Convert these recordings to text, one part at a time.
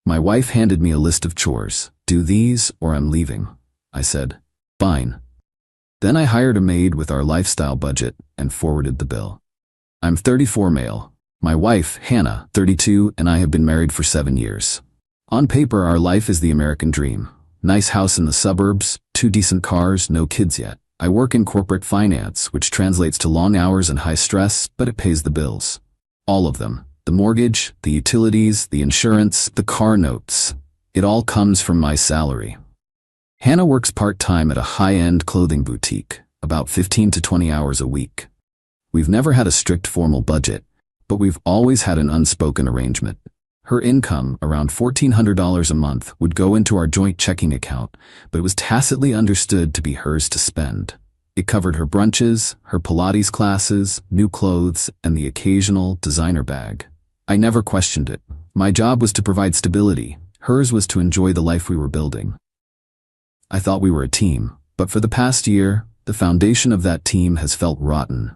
My wife handed me a list of chores. Do these or I'm leaving. I said, fine. Then I hired a maid with our lifestyle budget and forwarded the bill. I'm 34 male. My wife, Hannah, 32, and I have been married for 7 years. On paper, our life is the American dream. Nice house in the suburbs, 2 decent cars, no kids yet. I work in corporate finance, which translates to long hours and high stress, but it pays the bills. All of them. The mortgage, the utilities, the insurance, the car notes. It all comes from my salary. Hannah works part-time at a high-end clothing boutique, about 15 to 20 hours a week. We've never had a strict formal budget, but we've always had an unspoken arrangement. Her income, around $1,400 a month, would go into our joint checking account, but it was tacitly understood to be hers to spend. It covered her brunches, her Pilates classes, new clothes, and the occasional designer bag. I never questioned it. My job was to provide stability. Hers was to enjoy the life we were building. I thought we were a team, but for the past year, the foundation of that team has felt rotten.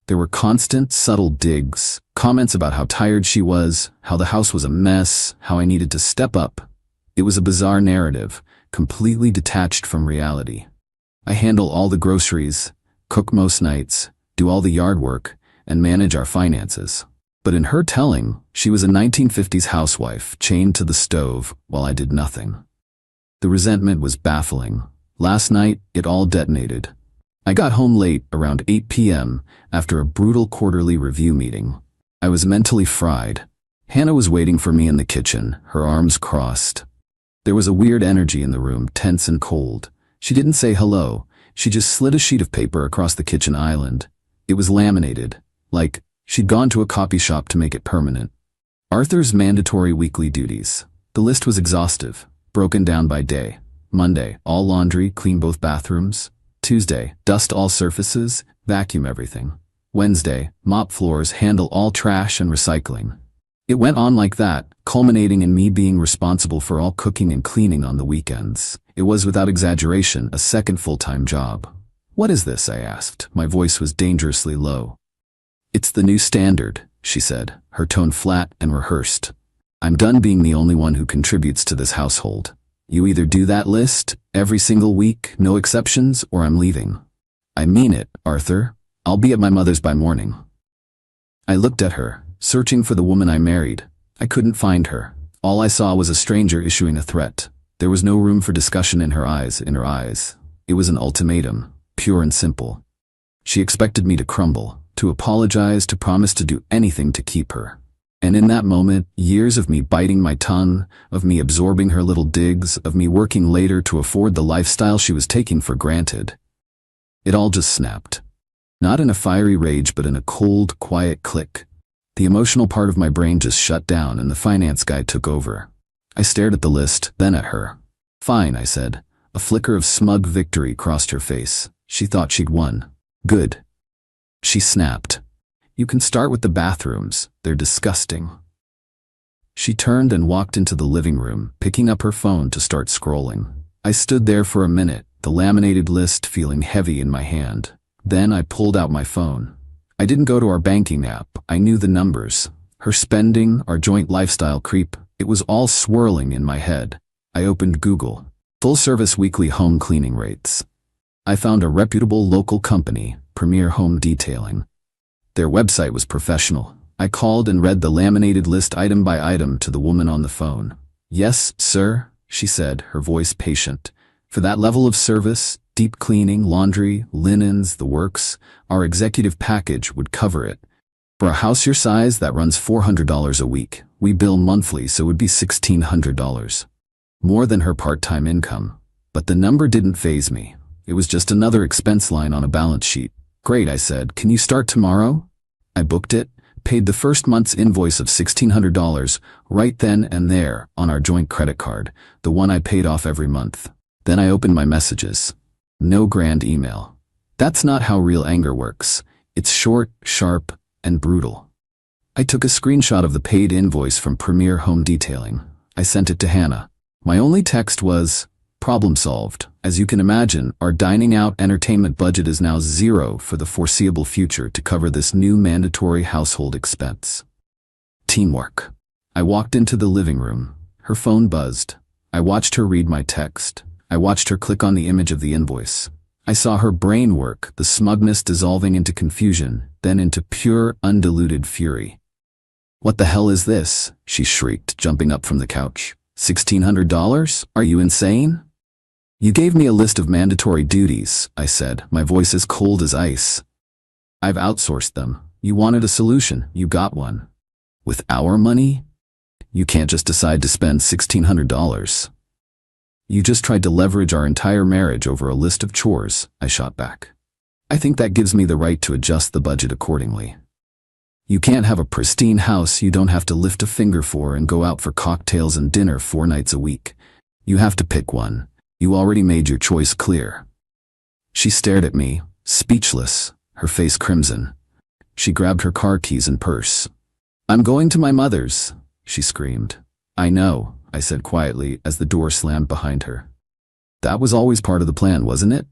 There were constant, subtle digs, comments about how tired she was, how the house was a mess, how I needed to step up. It was a bizarre narrative, completely detached from reality. I handle all the groceries, cook most nights, do all the yard work, and manage our finances. But in her telling, she was a 1950s housewife chained to the stove while I did nothing. The resentment was baffling. Last night, it all detonated. I got home late, around 8 p.m., after a brutal quarterly review meeting. I was mentally fried. Hannah was waiting for me in the kitchen, her arms crossed. There was a weird energy in the room, tense and cold. She didn't say hello. She just slid a sheet of paper across the kitchen island. It was laminated, like she'd gone to a copy shop to make it permanent. Arthur's mandatory weekly duties. The list was exhaustive, broken down by day. Monday, all laundry, clean both bathrooms. Tuesday, dust all surfaces, vacuum everything. Wednesday, mop floors, handle all trash and recycling. It went on like that, culminating in me being responsible for all cooking and cleaning on the weekends. It was, without exaggeration, a second full-time job. What is this? I asked. My voice was dangerously low. It's the new standard, she said, her tone flat and rehearsed. I'm done being the only one who contributes to this household. You either do that list, every single week, no exceptions, or I'm leaving. I mean it, Arthur. I'll be at my mother's by morning. I looked at her, searching for the woman I married. I couldn't find her. All I saw was a stranger issuing a threat. There was no room for discussion in her eyes. It was an ultimatum, pure and simple. She expected me to crumble, to apologize, to promise to do anything to keep her. And in that moment, years of me biting my tongue, of me absorbing her little digs, of me working later to afford the lifestyle she was taking for granted. It all just snapped. Not in a fiery rage, but in a cold, quiet click. The emotional part of my brain just shut down and the finance guy took over. I stared at the list, then at her. Fine, I said. A flicker of smug victory crossed her face. She thought she'd won. Good. She snapped. You can start with the bathrooms. They're disgusting. She turned and walked into the living room, picking up her phone to start scrolling. I stood there for a minute, the laminated list feeling heavy in my hand. Then I pulled out my phone. I didn't go to our banking app. I knew the numbers. Her spending, our joint lifestyle creep, it was all swirling in my head. I opened Google. Full-service weekly home cleaning rates. I found a reputable local company, Premier Home Detailing. Their website was professional. I called and read the laminated list item by item to the woman on the phone. Yes, sir, she said, her voice patient. For that level of service, deep cleaning, laundry, linens, the works, our executive package would cover it. For a house your size, that runs $400 a week. We bill monthly, so it would be $1,600. More than her part-time income. But the number didn't faze me. It was just another expense line on a balance sheet. Great, I said. Can you start tomorrow? I booked it, paid the first month's invoice of $1,600 right then and there on our joint credit card, the one I paid off every month. Then I opened my messages. No grand email. That's not how real anger works. It's short, sharp, and brutal. I took a screenshot of the paid invoice from Premier Home Detailing. I sent it to Hannah. My only text was, problem solved. As you can imagine, our dining out entertainment budget is now zero for the foreseeable future to cover this new mandatory household expense. Teamwork. I walked into the living room. Her phone buzzed. I watched her read my text. I watched her click on the image of the invoice. I saw her brain work, the smugness dissolving into confusion, then into pure, undiluted fury. "What the hell is this?" she shrieked, jumping up from the couch. $1,600? Are you insane? "You gave me a list of mandatory duties," I said, my voice as cold as ice. "I've outsourced them. You wanted a solution. You got one. With our money? You can't just decide to spend $1,600. You just tried to leverage our entire marriage over a list of chores," I shot back. "I think that gives me the right to adjust the budget accordingly. You can't have a pristine house you don't have to lift a finger for and go out for cocktails and dinner 4 nights a week. You have to pick one. You already made your choice clear." She stared at me, speechless, her face crimson. She grabbed her car keys and purse. "I'm going to my mother's," she screamed. "I know," I said quietly as the door slammed behind her. "That was always part of the plan, wasn't it?"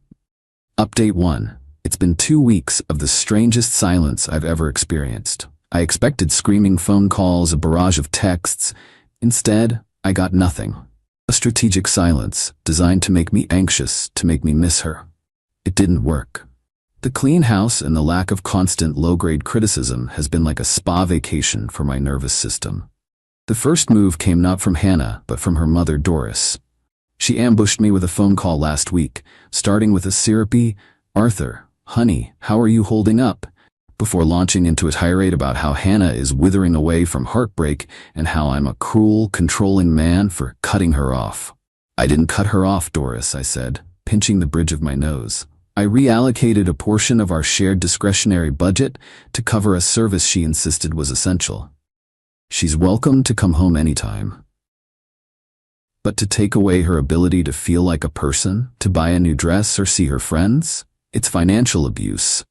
Update 1. It's been 2 weeks of the strangest silence I've ever experienced. I expected screaming phone calls, a barrage of texts. Instead, I got nothing. A strategic silence designed to make me anxious, to make me miss her. It didn't work. The clean house and the lack of constant low-grade criticism has been like a spa vacation for my nervous system. The first move came not from Hannah, but from her mother, Doris. She ambushed me with a phone call last week, starting with a syrupy, "Arthur, honey, how are you holding up?" before launching into a tirade about how Hannah is withering away from heartbreak and how I'm a cruel, controlling man for cutting her off. "I didn't cut her off, Doris," I said, pinching the bridge of my nose. "I reallocated a portion of our shared discretionary budget to cover a service she insisted was essential. She's welcome to come home anytime. But to take away her ability to feel like a person, to buy a new dress or see her friends, it's financial abuse."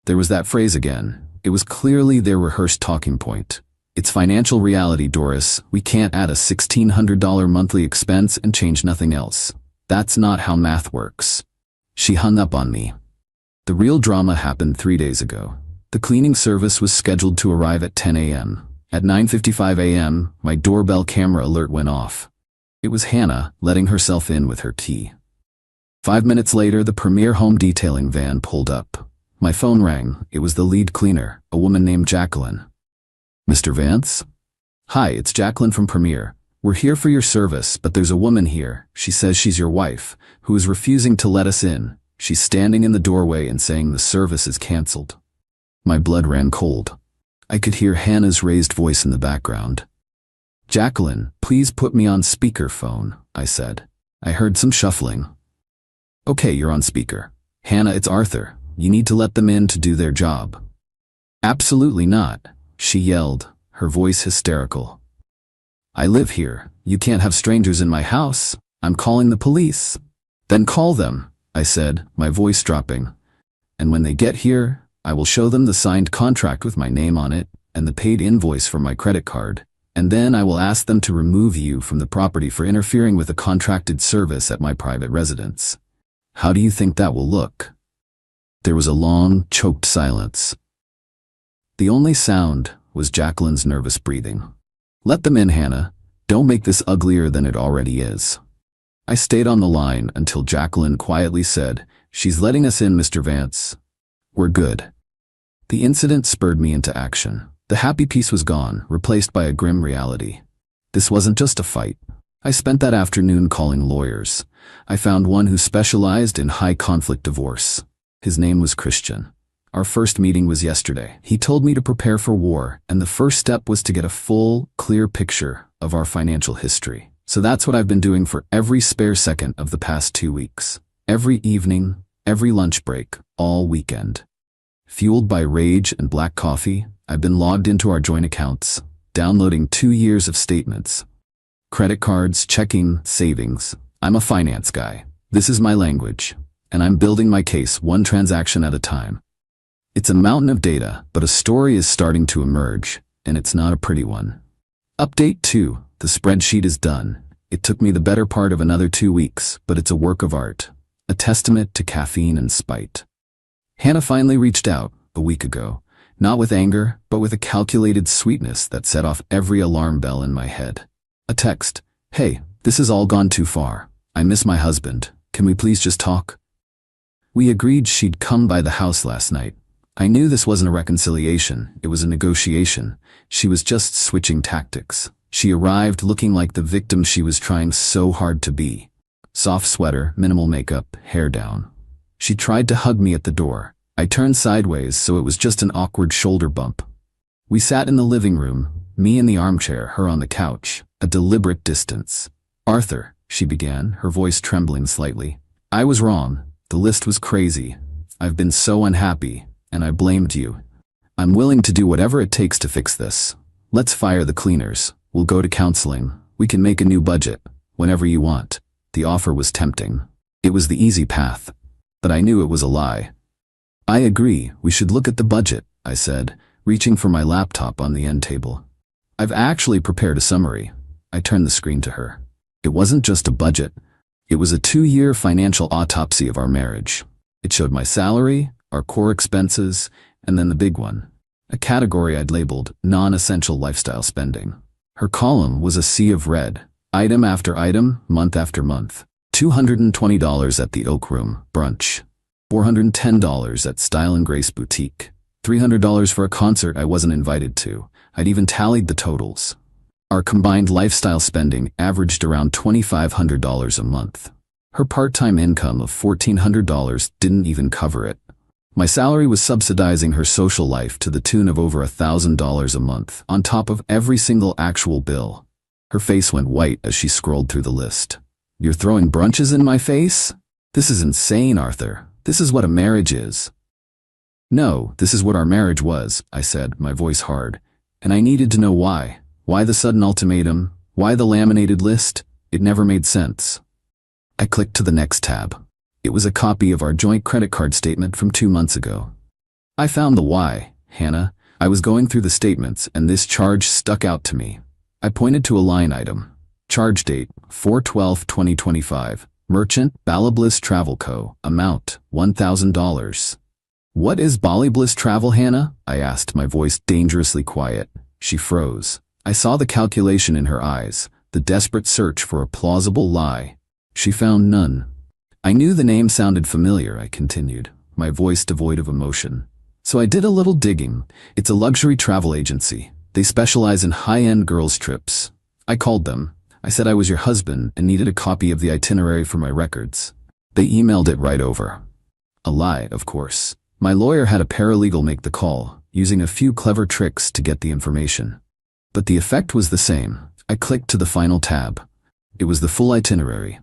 There was that phrase again. It was clearly their rehearsed talking point. "It's financial reality, Doris. We can't add a $1,600 monthly expense and change nothing else. That's not how math works." She hung up on me. The real drama happened 3 days ago. The cleaning service was scheduled to arrive at 10 a.m. At 9:55 a.m., my doorbell camera alert went off. It was Hannah letting herself in with her key. 5 minutes later, the Premier home detailing van pulled up. My phone rang. It was the lead cleaner, a woman named Jacqueline. "Mr. Vance?" "Hi, it's Jacqueline from Premier. We're here for your service, but there's a woman here. She says she's your wife, who is refusing to let us in. She's standing in the doorway and saying the service is canceled." My blood ran cold. I could hear Hannah's raised voice in the background. "Jacqueline, please put me on speakerphone," I said. I heard some shuffling. "Okay, you're on speaker. Hannah, it's Arthur. You need to let them in to do their job." "Absolutely not," she yelled, her voice hysterical. "I live here. You can't have strangers in my house. I'm calling the police." "Then call them," I said, my voice dropping. "And when they get here, I will show them the signed contract with my name on it and the paid invoice from my credit card, and then I will ask them to remove you from the property for interfering with a contracted service at my private residence. How do you think that will look?" There was a long, choked silence. The only sound was Jacqueline's nervous breathing. "Let them in, Hannah. Don't make this uglier than it already is." I stayed on the line until Jacqueline quietly said, "She's letting us in, Mr. Vance. We're good." The incident spurred me into action. The happy piece was gone, replaced by a grim reality. This wasn't just a fight. I spent that afternoon calling lawyers. I found one who specialized in high-conflict divorce. His name was Christian. Our first meeting was yesterday. He told me to prepare for war, and the first step was to get a full, clear picture of our financial history. So that's what I've been doing for every spare second of the past 2 weeks. Every evening, every lunch break, all weekend. Fueled by rage and black coffee, I've been logged into our joint accounts, downloading 2 years of statements. Credit cards, checking, savings. I'm a finance guy. This is my language. And I'm building my case one transaction at a time. It's a mountain of data, but a story is starting to emerge, and it's not a pretty one. Update 2. The spreadsheet is done. It took me the better part of another 2 weeks, but it's a work of art. A testament to caffeine and spite. Hannah finally reached out, a week ago. Not with anger, but with a calculated sweetness that set off every alarm bell in my head. A text. Hey, this has all gone too far. I miss my husband. Can we please just talk? We agreed she'd come by the house last night. I knew this wasn't a reconciliation, it was a negotiation. She was just switching tactics. She arrived looking like the victim she was trying so hard to be. Soft sweater, minimal makeup, hair down. She tried to hug me at the door. I turned sideways, so it was just an awkward shoulder bump. We sat in the living room, me in the armchair, her on the couch, a deliberate distance. Arthur, she began, her voice trembling slightly. I was wrong. The list was crazy. I've been so unhappy, and I blamed you. I'm willing to do whatever it takes to fix this. Let's fire the cleaners. We'll go to counseling. We can make a new budget, whenever you want. The offer was tempting. It was the easy path. But I knew it was a lie. I agree, we should look at the budget, I said, reaching for my laptop on the end table. I've actually prepared a summary. I turned the screen to her. It wasn't just a budget. It was a 2-year financial autopsy of our marriage. It showed my salary, our core expenses, and then the big one, a category I'd labeled non-essential lifestyle spending. Her column was a sea of red, item after item, month after month. $220 at the Oak Room brunch, $410 at Style and Grace Boutique, $300 for a concert I wasn't invited to. I'd even tallied the totals. Our combined lifestyle spending averaged around $2,500 a month. Her part-time income of $1,400 didn't even cover it. My salary was subsidizing her social life to the tune of over $1,000 a month, on top of every single actual bill. Her face went white as she scrolled through the list. You're throwing brunches in my face? This is insane, Arthur. This is what a marriage is. No, this is what our marriage was, I said, my voice hard. And I needed to know why. Why the sudden ultimatum? Why the laminated list? It never made sense. I clicked to the next tab. It was a copy of our joint credit card statement from 2 months ago. I found the why, Hannah. I was going through the statements and this charge stuck out to me. I pointed to a line item. Charge date, 4/12/2025. Merchant, Bali Bliss Travel Co. Amount, $1,000. What is Bali Bliss Travel, Hannah? I asked, my voice dangerously quiet. She froze. I saw the calculation in her eyes, the desperate search for a plausible lie. She found none. I knew the name sounded familiar, I continued, my voice devoid of emotion. So I did a little digging. It's a luxury travel agency. They specialize in high-end girls' trips. I called them. I said I was your husband and needed a copy of the itinerary for my records. They emailed it right over. A lie, of course. My lawyer had a paralegal make the call, using a few clever tricks to get the information. But the effect was the same. I clicked to the final tab. It was the full itinerary.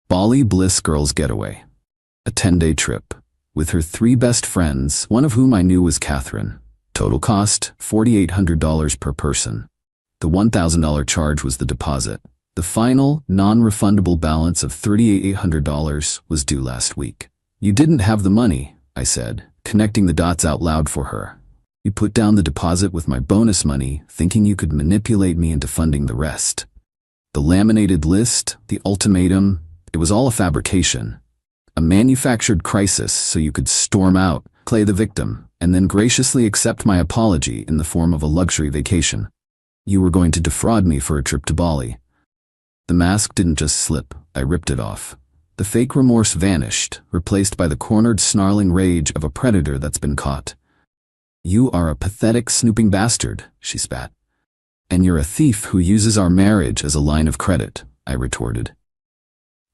Bali Bliss Girls Getaway. A 10-day trip. With her 3 best friends, one of whom I knew was Catherine. Total cost, $4,800 per person. The $1,000 charge was the deposit. The final, non-refundable balance of $3,800 was due last week. You didn't have the money, I said, connecting the dots out loud for her. You put down the deposit with my bonus money, thinking you could manipulate me into funding the rest. The laminated list, the ultimatum, it was all a fabrication. A manufactured crisis so you could storm out, play the victim, and then graciously accept my apology in the form of a luxury vacation. You were going to defraud me for a trip to Bali. The mask didn't just slip, I ripped it off. The fake remorse vanished, replaced by the cornered snarling rage of a predator that's been caught. You are a pathetic snooping bastard, she spat. And you're a thief who uses our marriage as a line of credit, I retorted.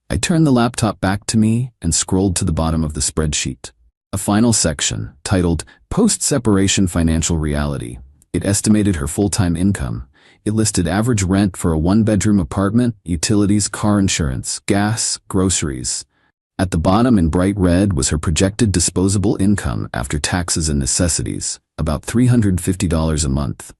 I turned the laptop back to me and scrolled to the bottom of the spreadsheet. A final section, titled Post-Separation Financial Reality. It estimated her full-time income. It listed average rent for a 1-bedroom apartment, utilities, car insurance, gas, groceries. At the bottom in bright red was her projected disposable income after taxes and necessities, about $350 a month.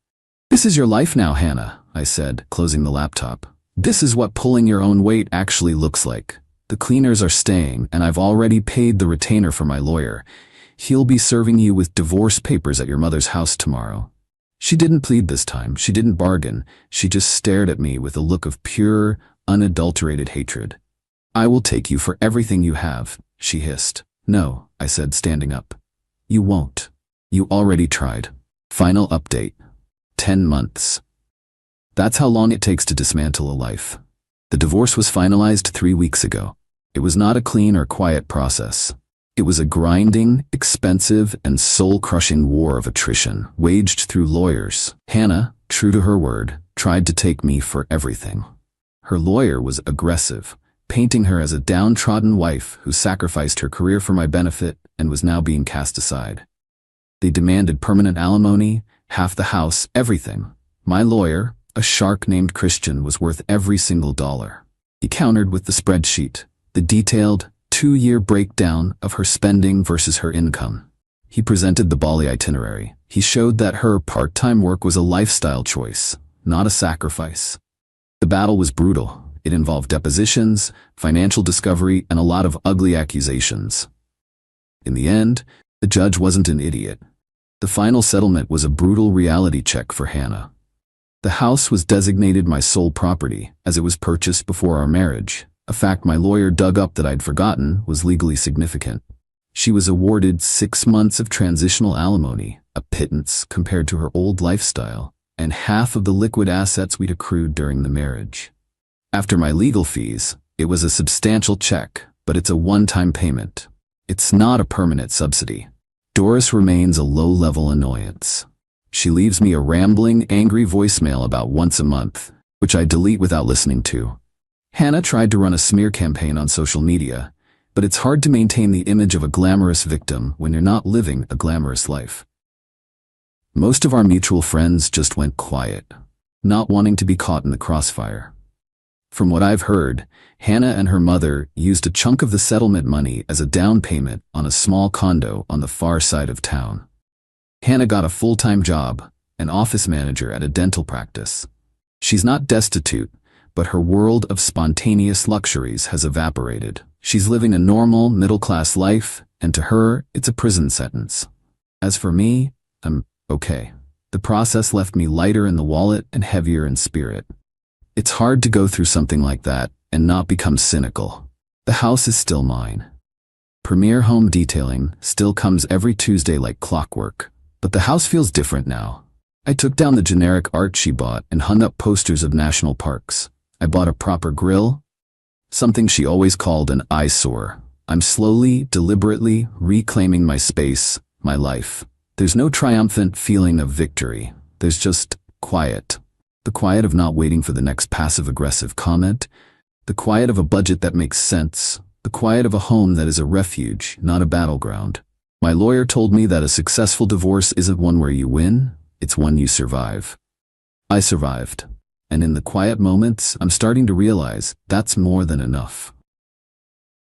This is your life now, Hannah, I said, closing the laptop. This is what pulling your own weight actually looks like. The cleaners are staying, and I've already paid the retainer for my lawyer. He'll be serving you with divorce papers at your mother's house tomorrow. She didn't plead this time. She didn't bargain. She just stared at me with a look of pure, unadulterated hatred. I will take you for everything you have, she hissed. No, I said, standing up. You won't. You already tried. Final update. 10 months. That's how long it takes to dismantle a life. The divorce was finalized 3 weeks ago. It was not a clean or quiet process. It was a grinding, expensive, and soul-crushing war of attrition, waged through lawyers. Hannah, true to her word, tried to take me for everything. Her lawyer was aggressive, painting her as a downtrodden wife who sacrificed her career for my benefit and was now being cast aside. They demanded permanent alimony, half the house, everything. My lawyer, a shark named Christian, was worth every single dollar. He countered with the spreadsheet, the detailed, 2-year breakdown of her spending versus her income. He presented the Bali itinerary. He showed that her part-time work was a lifestyle choice, not a sacrifice. The battle was brutal. It involved depositions, financial discovery, and a lot of ugly accusations. In the end, the judge wasn't an idiot. The final settlement was a brutal reality check for Hannah. The house was designated my sole property, as it was purchased before our marriage. A fact my lawyer dug up that I'd forgotten was legally significant. She was awarded 6 months of transitional alimony, a pittance compared to her old lifestyle, and half of the liquid assets we'd accrued during the marriage. After my legal fees, it was a substantial check, but it's a one-time payment. It's not a permanent subsidy. Doris remains a low-level annoyance. She leaves me a rambling, angry voicemail about once a month, which I delete without listening to. Hannah tried to run a smear campaign on social media, but it's hard to maintain the image of a glamorous victim when you're not living a glamorous life. Most of our mutual friends just went quiet, not wanting to be caught in the crossfire. From what I've heard, Hannah and her mother used a chunk of the settlement money as a down payment on a small condo on the far side of town. Hannah got a full-time job, an office manager at a dental practice. She's not destitute, but her world of spontaneous luxuries has evaporated. She's living a normal, middle-class life, and to her, it's a prison sentence. As for me, I'm okay. The process left me lighter in the wallet and heavier in spirit. It's hard to go through something like that and not become cynical. The house is still mine. Premier Home Detailing still comes every Tuesday like clockwork. But the house feels different now. I took down the generic art she bought and hung up posters of national parks. I bought a proper grill, something she always called an eyesore. I'm slowly, deliberately reclaiming my space, my life. There's no triumphant feeling of victory. There's just quiet. The quiet of not waiting for the next passive-aggressive comment. The quiet of a budget that makes sense. The quiet of a home that is a refuge, not a battleground. My lawyer told me that a successful divorce isn't one where you win, it's one you survive. I survived. And in the quiet moments, I'm starting to realize that's more than enough.